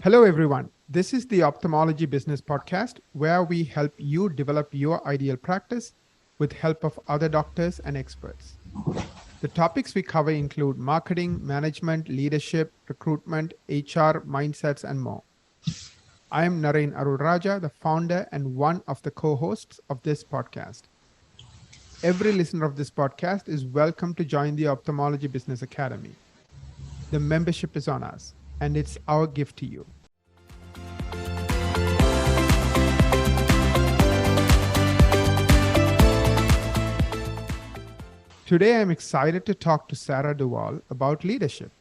Hello, everyone. This is the Ophthalmology Business Podcast, where we help you develop your ideal practice with help of other doctors and experts. The topics we cover include marketing, management, leadership, recruitment, HR, mindsets, and more. I am Naren Arulrajah, the founder and one of the co-hosts of this podcast. Every listener of this podcast is welcome to join the Ophthalmology Business Academy. The membership is on us, and it's our gift to you. Today, I'm excited to talk to Sarah Duval about leadership.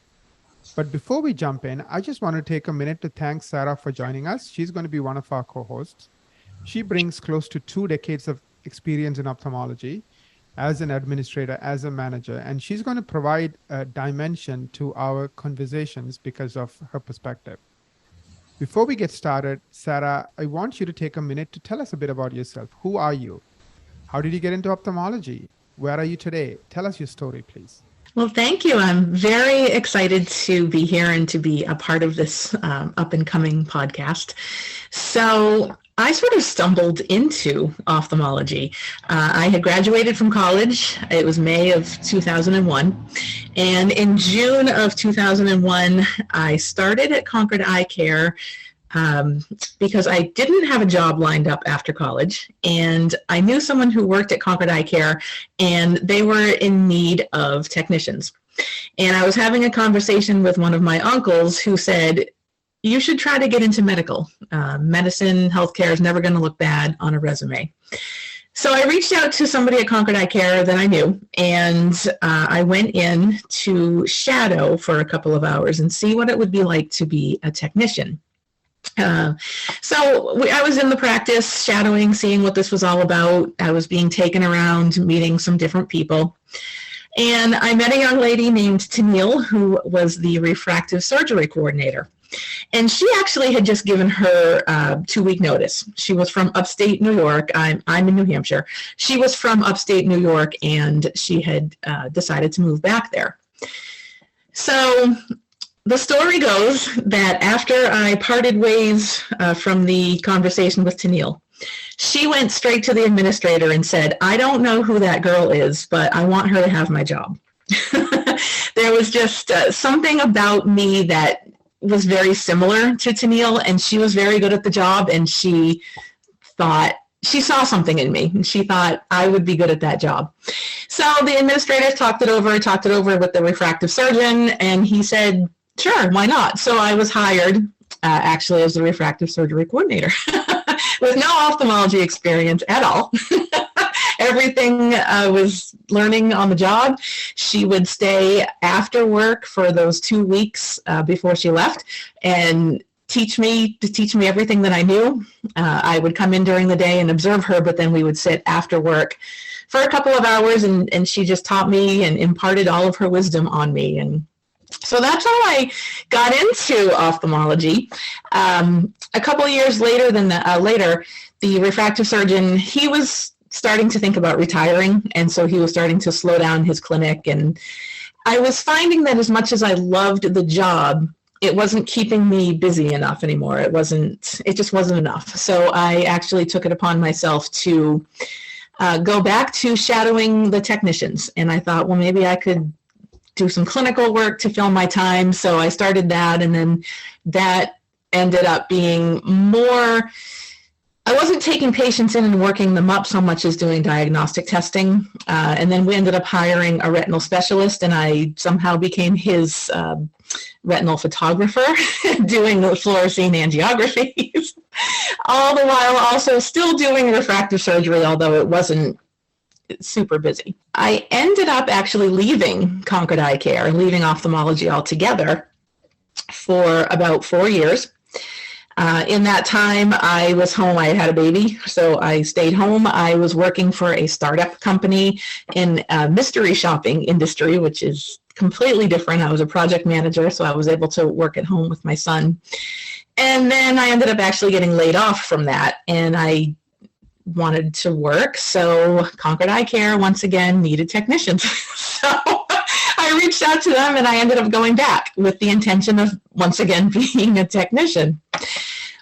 But before we jump in, I just want to take a minute to thank Sarah for joining us. She's going to be one of our co-hosts. She brings close to 2 decades of experience in ophthalmology as an administrator, as a manager, and she's going to provide a dimension to our conversations because of her perspective. Before we get started, Sarah, I want you to take a minute to tell us a bit about yourself. Who are you? How did you get into ophthalmology? Where are you today? Tell us your story, please. Well, thank you. I'm very excited to be here and to be a part of this up-and-coming podcast. So I sort of stumbled into ophthalmology. I had graduated from college. It was May of 2001. And in June of 2001, I started at Concord Eye Care because I didn't have a job lined up after college, and I knew someone who worked at Concord Eye Care, and they were in need of technicians. And I was having a conversation with one of my uncles who said, you should try to get into medical. Medicine, healthcare is never going to look bad on a resume. So I reached out to somebody at Concord Eye Care that I knew, and I went in to shadow for a couple of hours and see what it would be like to be a technician. I was in the practice shadowing, seeing what this was all about. I was being taken around, meeting some different people. And I met a young lady named Tennille, who was the refractive surgery coordinator. And she actually had just given her 2-week notice. She was from upstate New York. I'm in New Hampshire. She was from upstate New York, and she had decided to move back there. So the story goes that after I parted ways from the conversation with Tennille, she went straight to the administrator and said, I don't know who that girl is, but I want her to have my job. There was just something about me that was very similar to Tennille, and she was very good at the job, and she saw something in me, and she thought I would be good at that job. So the administrator talked it over with the refractive surgeon, and he said, sure, why not? So I was hired actually as the refractive surgery coordinator with no ophthalmology experience at all. Everything I was learning on the job. She would stay after work for those 2 weeks before she left and teach me everything that I knew. I would come in during the day and observe her, but then we would sit after work for a couple of hours, and she just taught me and imparted all of her wisdom on me. And so that's how I got into ophthalmology. A couple of years later, the refractive surgeon, he was starting to think about retiring, and so he was starting to slow down his clinic. And I was finding that as much as I loved the job, it wasn't keeping me busy enough anymore. It just wasn't enough. So I actually took it upon myself to go back to shadowing the technicians. And I thought, well, maybe I could do some clinical work to fill my time. So I started that, and then that ended up being more, I wasn't taking patients in and working them up so much as doing diagnostic testing. And then we ended up hiring a retinal specialist, and I somehow became his retinal photographer doing the fluorescein angiographies, all the while also still doing refractive surgery, although it wasn't super busy. I ended up actually leaving Concord Eye Care, leaving ophthalmology altogether for about 4 years. In that time, I was home. I had a baby, so I stayed home. I was working for a startup company in mystery shopping industry, which is completely different. I was a project manager, so I was able to work at home with my son. And then I ended up actually getting laid off from that, and I wanted to work. So Concord Eye Care, once again, needed technicians. So I I reached out to them and I ended up going back with the intention of once again being a technician.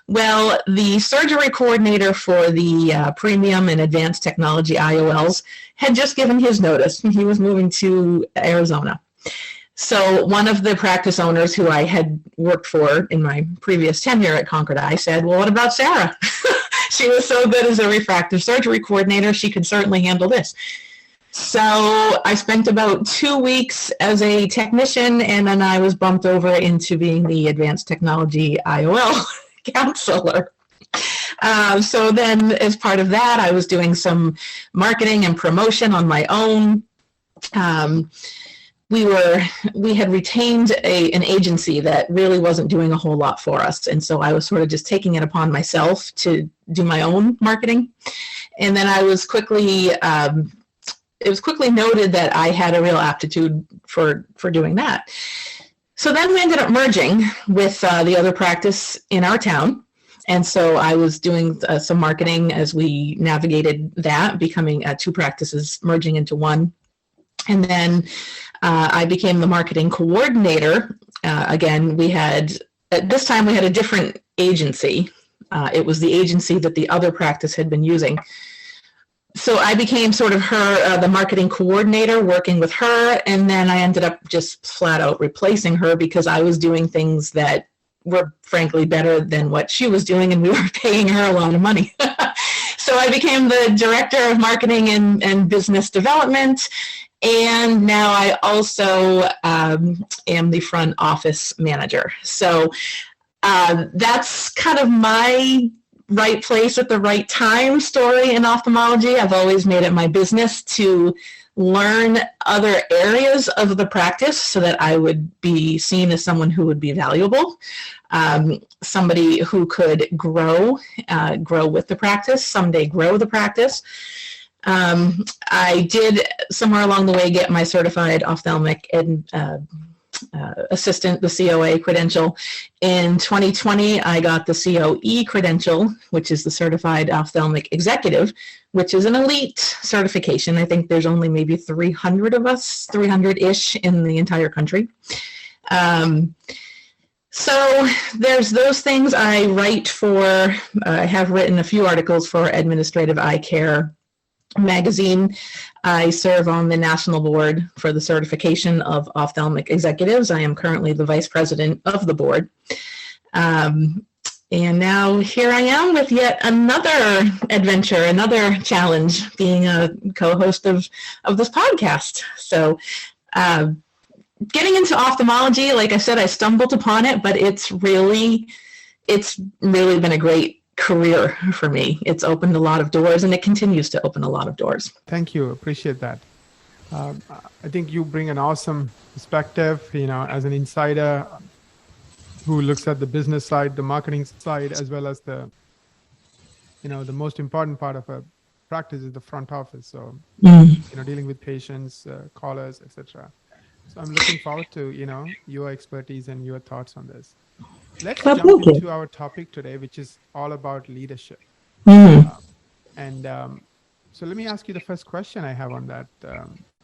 Well, the surgery coordinator for the premium and advanced technology IOLs had just given his notice. He was moving to Arizona. So one of the practice owners who I had worked for in my previous tenure at Concord Eye said, well, what about Sarah? She was so good as a refractive surgery coordinator, she could certainly handle this. So I spent about 2 weeks as a technician, and then I was bumped over into being the advanced technology IOL counselor. So then as part of that, I was doing some marketing and promotion on my own. We had retained an agency that really wasn't doing a whole lot for us. And so I was sort of just taking it upon myself to do my own marketing. And then I was quickly, it was quickly noted that I had a real aptitude for doing that. So then we ended up merging with the other practice in our town. And so I was doing some marketing as we navigated that, becoming 2 practices merging into one. And then I became the marketing coordinator. Again, at this time we had a different agency. It was the agency that the other practice had been using. So I became sort of the marketing coordinator, working with her, and then I ended up just flat out replacing her because I was doing things that were frankly better than what she was doing, and we were paying her a lot of money. So I became the director of marketing and business development, and now I also am the front office manager. So that's kind of my right place at the right time story in ophthalmology. I've always made it my business to learn other areas of the practice so that I would be seen as someone who would be valuable, somebody who could grow with the practice, someday grow the practice. I did somewhere along the way get my certified ophthalmic assistant, the COA credential. In 2020, I got the COE credential, which is the certified ophthalmic executive, which is an elite certification. I think there's only maybe 300 of us, 300-ish in the entire country. So there's those things. I have written a few articles for Administrative Eye Care magazine. I serve on the national board for the certification of ophthalmic executives. I am currently the vice president of the board. And now here I am with yet another adventure, another challenge, being a co-host of this podcast. So getting into ophthalmology, like I said, I stumbled upon it, but it's really been a great career for me. It's opened a lot of doors, and it continues to open a lot of doors. Thank you. Appreciate that. I think you bring an awesome perspective, as an insider who looks at the business side, the marketing side, as well as the most important part of a practice is the front office. So, dealing with patients, callers, etc. So I'm looking forward to, your expertise and your thoughts on this. Let's jump into our topic today, which is all about leadership. So let me ask you the first question I have on that,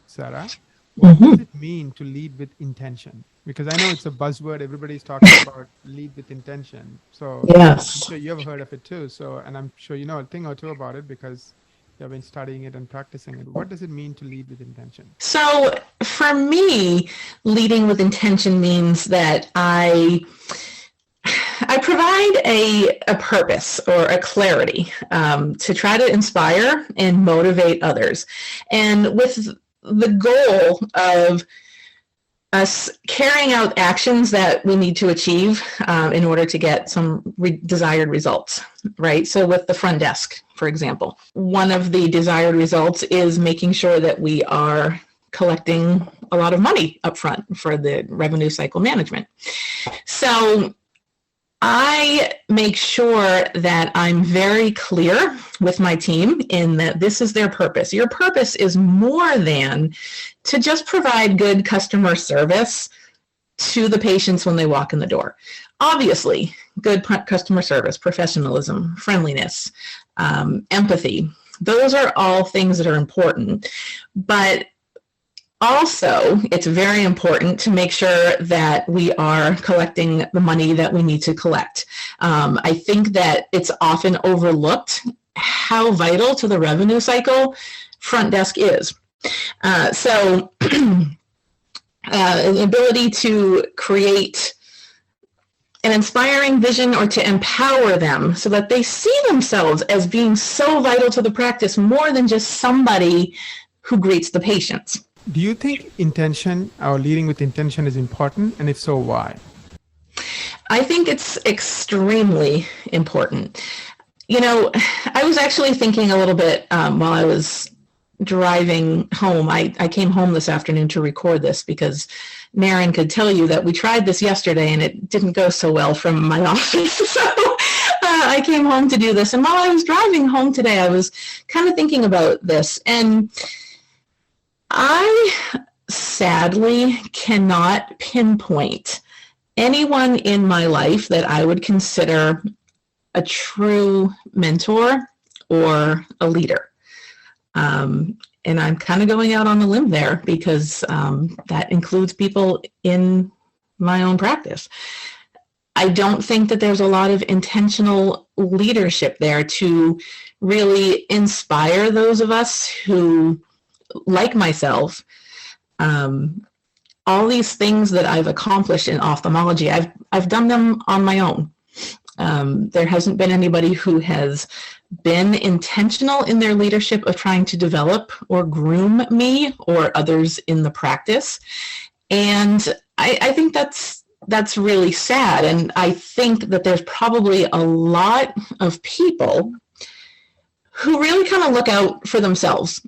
Sarah. What does it mean to lead with intention? Because I know it's a buzzword. Everybody's talking about lead with intention. So yes. I'm sure you have heard of it too. So, and I'm sure you know a thing or two about it because you've been studying it and practicing it. What does it mean to lead with intention? So for me, leading with intention means that I provide a purpose or a clarity to try to inspire and motivate others. And with the goal of us carrying out actions that we need to achieve in order to get some desired results, right? So with the front desk, for example, one of the desired results is making sure that we are collecting a lot of money up front for the revenue cycle management. So I make sure that I'm very clear with my team in that this is their purpose. Your purpose is more than to just provide good customer service to the patients when they walk in the door. Obviously, good customer service, professionalism, friendliness, empathy, those are all things that are important. But Also, it's very important to make sure that we are collecting the money that we need to collect. I think that it's often overlooked how vital to the revenue cycle front desk is. So the ability to create an inspiring vision or to empower them so that they see themselves as being so vital to the practice more than just somebody who greets the patients. Do you think intention or leading with intention is important? And if so, why? I think it's extremely important. You know, I was actually thinking a little bit while I was driving home. I came home this afternoon to record this because Naren could tell you that we tried this yesterday and it didn't go so well from my office. So I came home to do this. And while I was driving home today, I was kind of thinking about this. And I sadly cannot pinpoint anyone in my life that I would consider a true mentor or a leader. And I'm kind of going out on a limb there because that includes people in my own practice. I don't think that there's a lot of intentional leadership there to really inspire those of us who, like myself, all these things that I've accomplished in ophthalmology, I've done them on my own. There hasn't been anybody who has been intentional in their leadership of trying to develop or groom me or others in the practice. And I think that's really sad. And I think that there's probably a lot of people who really kind of look out for themselves.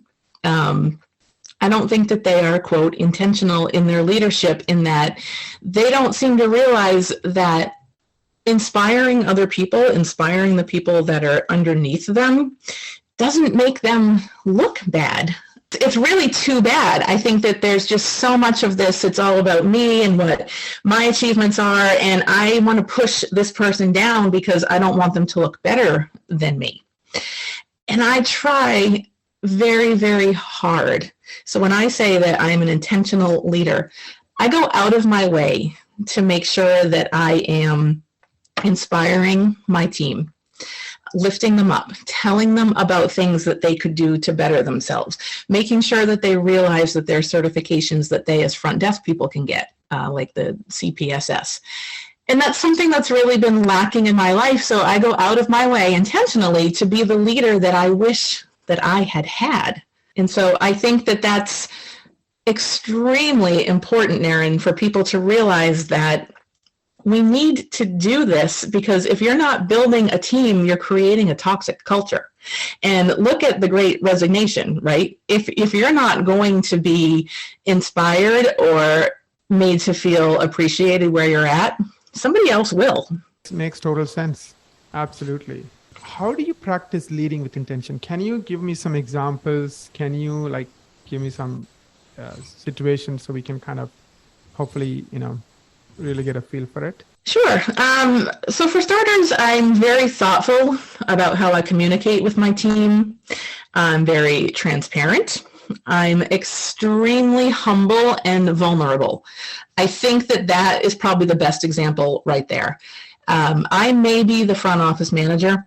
I don't think that they are, quote, intentional in their leadership, in that they don't seem to realize that inspiring other people, inspiring the people that are underneath them, doesn't make them look bad. It's really too bad. I think that there's just so much of this, it's all about me and what my achievements are, and I want to push this person down because I don't want them to look better than me. And I try very, very hard. So when I say that I'm an intentional leader, I go out of my way to make sure that I am inspiring my team, lifting them up, telling them about things that they could do to better themselves, making sure that they realize that there are certifications that they as front desk people can get, like the CPSS. And that's something that's really been lacking in my life. So I go out of my way intentionally to be the leader that I wish that I had had. And so I think that that's extremely important, Naren, for people to realize that we need to do this, because if you're not building a team, you're creating a toxic culture. And look at the Great Resignation, right? If you're not going to be inspired or made to feel appreciated where you're at, somebody else will. It makes total sense. Absolutely. How do you practice leading with intention? Can you give me some examples? Can you give me some situations so we can kind of hopefully, really get a feel for it? Sure. So for starters, I'm very thoughtful about how I communicate with my team. I'm very transparent. I'm extremely humble and vulnerable. I think that that is probably the best example right there. I may be the front office manager,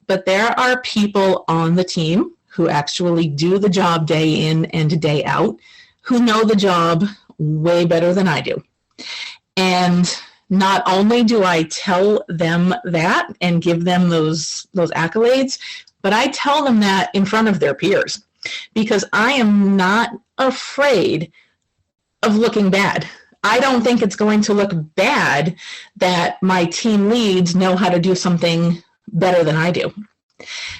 but there are people on the team who actually do the job day in and day out, who know the job way better than I do. And not only do I tell them that and give them those accolades, but I tell them that in front of their peers, because I am not afraid of looking bad. I don't think it's going to look bad that my team leads know how to do something better than I do.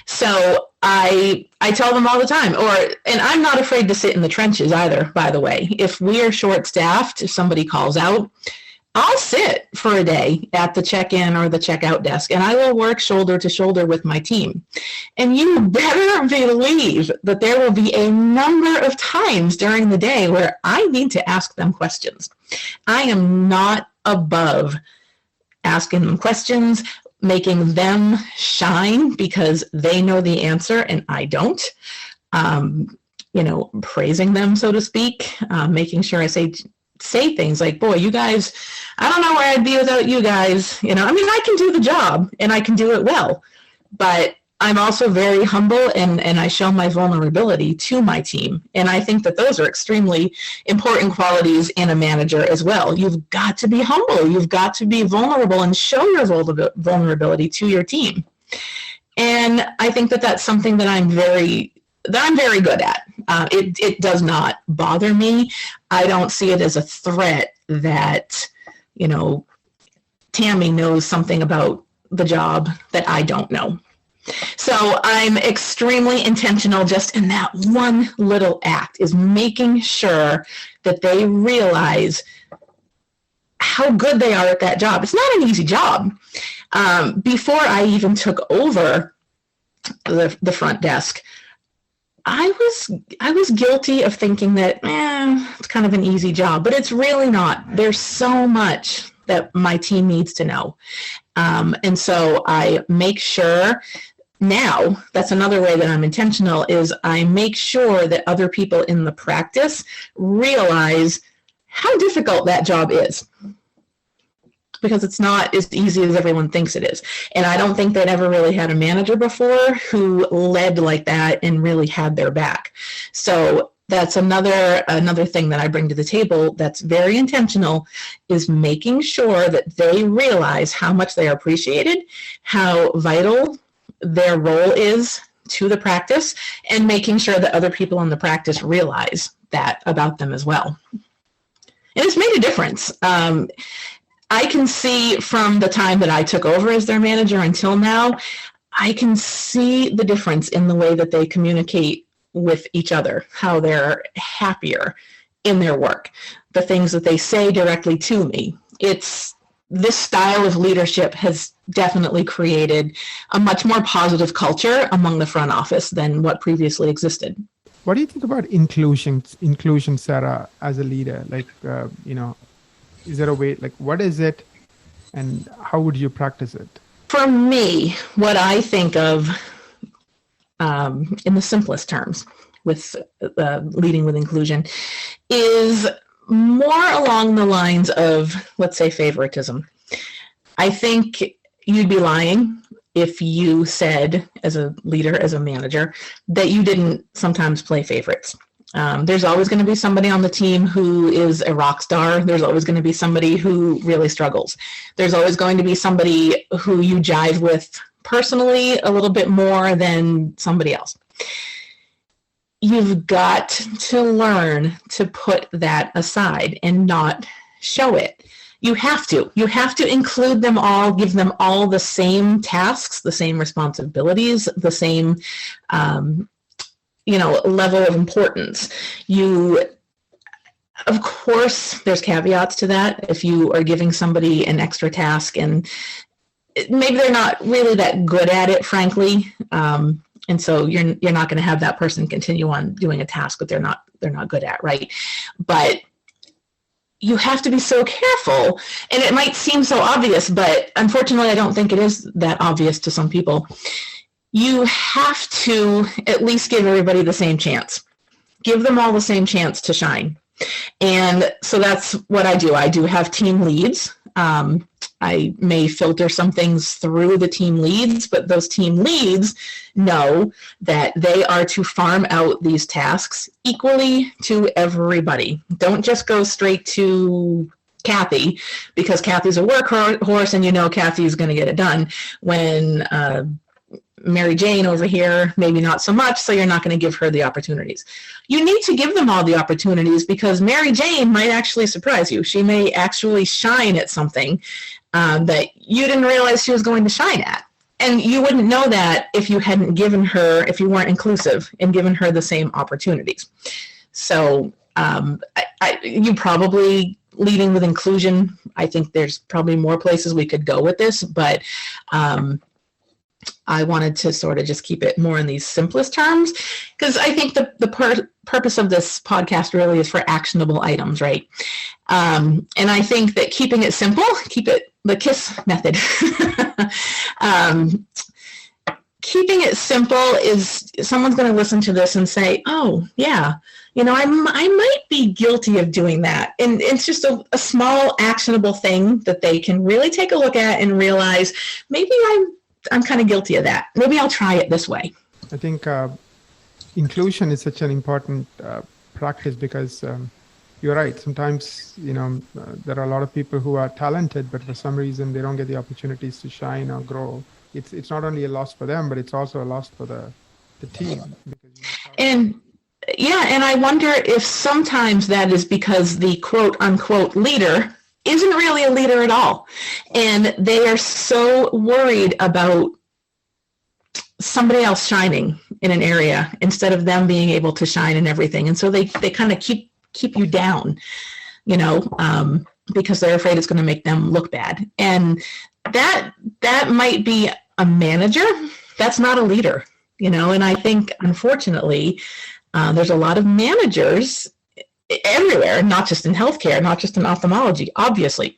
So I tell them all the time, and I'm not afraid to sit in the trenches either, by the way. If we are short-staffed, if somebody calls out, I'll sit for a day at the check-in or the check-out desk, and I will work shoulder to shoulder with my team. And you better believe that there will be a number of times during the day where I need to ask them questions. I am not above asking them questions, making them shine because they know the answer and I don't. praising them, so to speak, making sure I say things like, boy, you guys, I don't know where I'd be without you guys. I can do the job and I can do it well, but I'm also very humble and I show my vulnerability to my team. And I think that those are extremely important qualities in a manager as well. You've got to be humble. You've got to be vulnerable and show your vulnerability to your team. And I think that that's something that I'm very good at. It does not bother me. I don't see it as a threat that, Tammy knows something about the job that I don't know. So I'm extremely intentional just in that one little act, is making sure that they realize how good they are at that job. It's not an easy job. Before I even took over the front desk, I was guilty of thinking that it's kind of an easy job, but it's really not. There's so much that my team needs to know. And so I make sure now, that's another way that I'm intentional, is I make sure that other people in the practice realize how difficult that job is, because it's not as easy as everyone thinks it is. And I don't think they'd ever really had a manager before who led like that and really had their back. So that's another thing that I bring to the table that's very intentional, is making sure that they realize how much they are appreciated, how vital their role is to the practice, and making sure that other people in the practice realize that about them as well. And it's made a difference. I can see from the time that I took over as their manager until now, I can see the difference in the way that they communicate with each other, how they're happier in their work, the things that they say directly to me. This style of leadership has definitely created a much more positive culture among the front office than what previously existed. What do you think about inclusion, Sarah, as a leader? Is there a way, what is it and how would you practice it? For me, what I think of in the simplest terms with leading with inclusion is more along the lines of, let's say, favoritism. I think you'd be lying if you said, as a leader, as a manager, that you didn't sometimes play favorites. There's always going to be somebody on the team who is a rock star. There's always going to be somebody who really struggles. There's always going to be somebody who you jive with personally a little bit more than somebody else. You've got to learn to put that aside and not show it. You have to include them all, give them all the same tasks, the same responsibilities, the same, level of importance. Of course, there's caveats to that. If you are giving somebody an extra task and maybe they're not really that good at it, frankly, and so you're not going to have that person continue on doing a task that they're not good at, right? But you have to be so careful, and it might seem so obvious, but unfortunately I don't think it is that obvious to some people. You have to at least give everybody the same chance. Give them all the same chance to shine. And so that's what I do. I do have team leads. I may filter some things through the team leads, but those team leads know that they are to farm out these tasks equally to everybody. Don't just go straight to Kathy, because Kathy's a workhorse and Kathy's going to get it done, when Mary Jane over here, maybe not so much, so you're not going to give her the opportunities. You need to give them all the opportunities, because Mary Jane might actually surprise you. She may actually shine at something that you didn't realize she was going to shine at. And you wouldn't know that if you hadn't given her, if you weren't inclusive and given her the same opportunities. So you probably, leading with inclusion, I think there's probably more places we could go with this, but I wanted to sort of just keep it more in these simplest terms, because I think the purpose of this podcast really is for actionable items, right? And I think that keeping it simple, keep it the KISS method. keeping it simple is someone's going to listen to this and say, oh, yeah, I might be guilty of doing that. And it's just a small actionable thing that they can really take a look at and realize maybe I'm kind of guilty of that. Maybe I'll try it this way. I think inclusion is such an important practice because you're right. Sometimes, there are a lot of people who are talented, but for some reason they don't get the opportunities to shine or grow. It's not only a loss for them, but it's also a loss for the team. And I wonder if sometimes that is because the quote unquote leader isn't really a leader at all. And they are so worried about somebody else shining in an area instead of them being able to shine in everything. And so they kind of keep you down, because they're afraid it's going to make them look bad. And that might be a manager. That's not a leader, and I think, unfortunately, there's a lot of managers everywhere, not just in healthcare, not just in ophthalmology, obviously.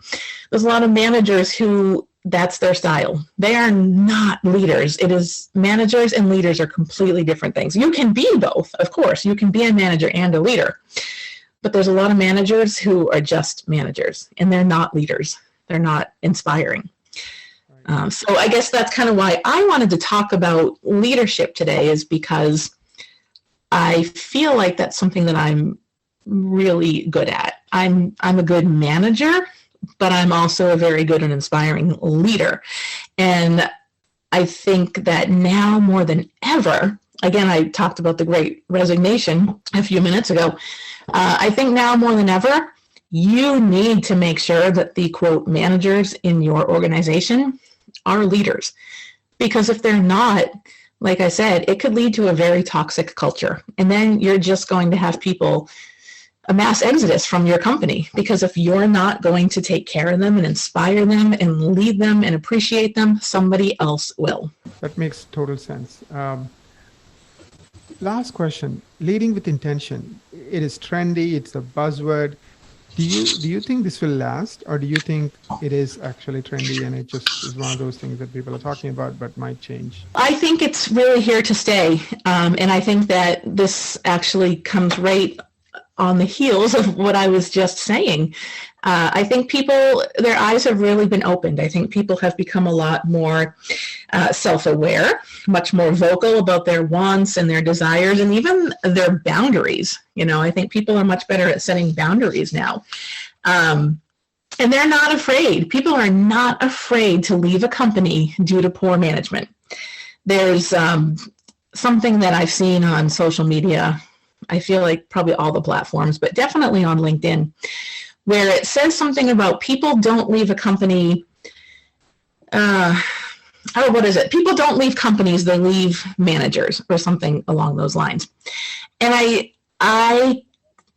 There's a lot of managers who that's their style. They are not leaders. It is managers and leaders are completely different things. You can be both, of course. You can be a manager and a leader. But there's a lot of managers who are just managers, and they're not leaders. They're not inspiring. So I guess that's kind of why I wanted to talk about leadership today, is because I feel like that's something that I'm really good at. I'm a good manager, but I'm also a very good and inspiring leader. And I think that now more than ever, again, I talked about the Great Resignation a few minutes ago. I think now more than ever, you need to make sure that the quote managers in your organization are leaders. Because if they're not, like I said, it could lead to a very toxic culture. And then you're just going to have people, a mass exodus from your company. Because if you're not going to take care of them and inspire them and lead them and appreciate them, somebody else will. That makes total sense. Last question, leading with intention. It is trendy, it's a buzzword. Do you think this will last, or do you think it is actually trendy and it just is one of those things that people are talking about but might change? I think it's really here to stay. And I think that this actually comes right on the heels of what I was just saying. I think people, their eyes have really been opened. I think people have become a lot more self-aware, much more vocal about their wants and their desires and even their boundaries. I think people are much better at setting boundaries now. And they're not afraid. People are not afraid to leave a company due to poor management. There's something that I've seen on social media, I feel like probably all the platforms, but definitely on LinkedIn, where it says something about people don't leave a company. What is it? People don't leave companies, they leave managers, or something along those lines. And I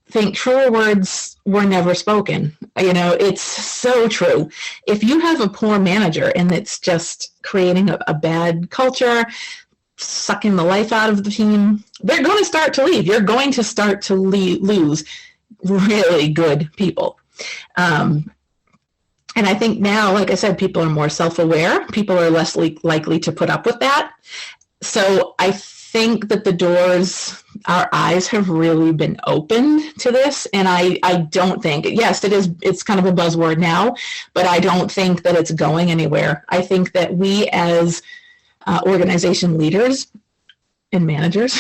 think truer words were never spoken. It's so true. If you have a poor manager and it's just creating a bad culture, sucking the life out of the team, they're going to start to leave. You're going to start to lose really good people. And I think now, like I said, people are more self-aware. People are less likely to put up with that. So I think that our eyes have really been opened to this. And I don't think, yes, it's kind of a buzzword now, but I don't think that it's going anywhere. I think that we as organization leaders and managers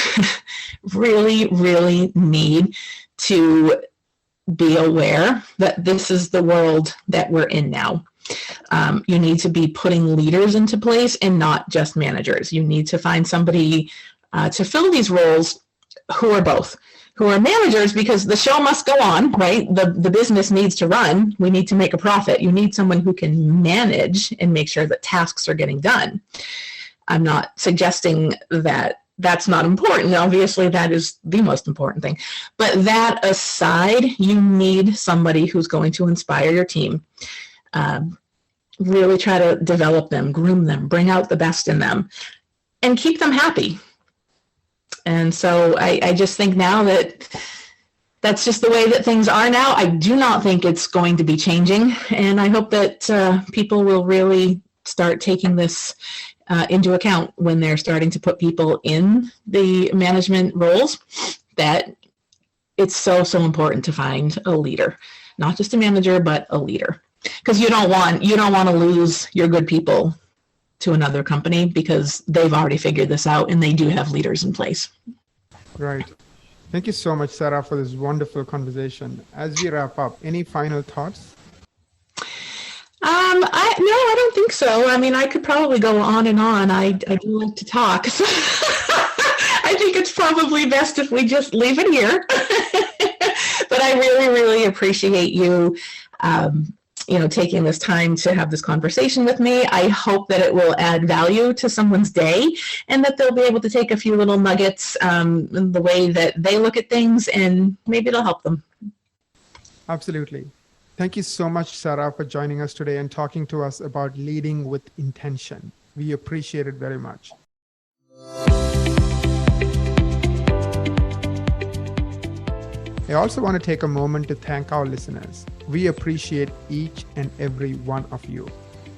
really, really need to be aware that this is the world that we're in now. You need to be putting leaders into place and not just managers. You need to find somebody to fill these roles who are both, who are managers, because the show must go on, right? The business needs to run. We need to make a profit. You need someone who can manage and make sure that tasks are getting done. I'm not suggesting that that's not important. Obviously, that is the most important thing. But that aside, you need somebody who's going to inspire your team, really try to develop them, groom them, bring out the best in them, and keep them happy. And so I just think now that that's just the way that things are now. I do not think it's going to be changing. And I hope that people will really start taking this into account when they're starting to put people in the management roles, that it's so important to find a leader, not just a manager, but a leader. Because you don't want to lose your good people to another company, because they've already figured this out and they do have leaders in place. Right. Thank you so much, Sarah, for this wonderful conversation. As we wrap up, any final thoughts? I don't think so. I mean, I could probably go on and on. I do like to talk. So I think it's probably best if we just leave it here. But I really appreciate you, taking this time to have this conversation with me. I hope that it will add value to someone's day, and that they'll be able to take a few little nuggets in the way that they look at things, and maybe it'll help them. Absolutely. Thank you so much, Sarah, for joining us today and talking to us about leading with intention. We appreciate it very much. I also want to take a moment to thank our listeners. We appreciate each and every one of you.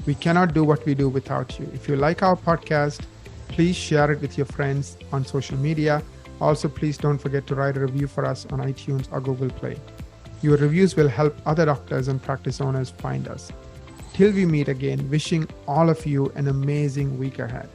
We cannot do what we do without you. If you like our podcast, please share it with your friends on social media. Also, please don't forget to write a review for us on iTunes or Google Play. Your reviews will help other doctors and practice owners find us. Till we meet again, wishing all of you an amazing week ahead.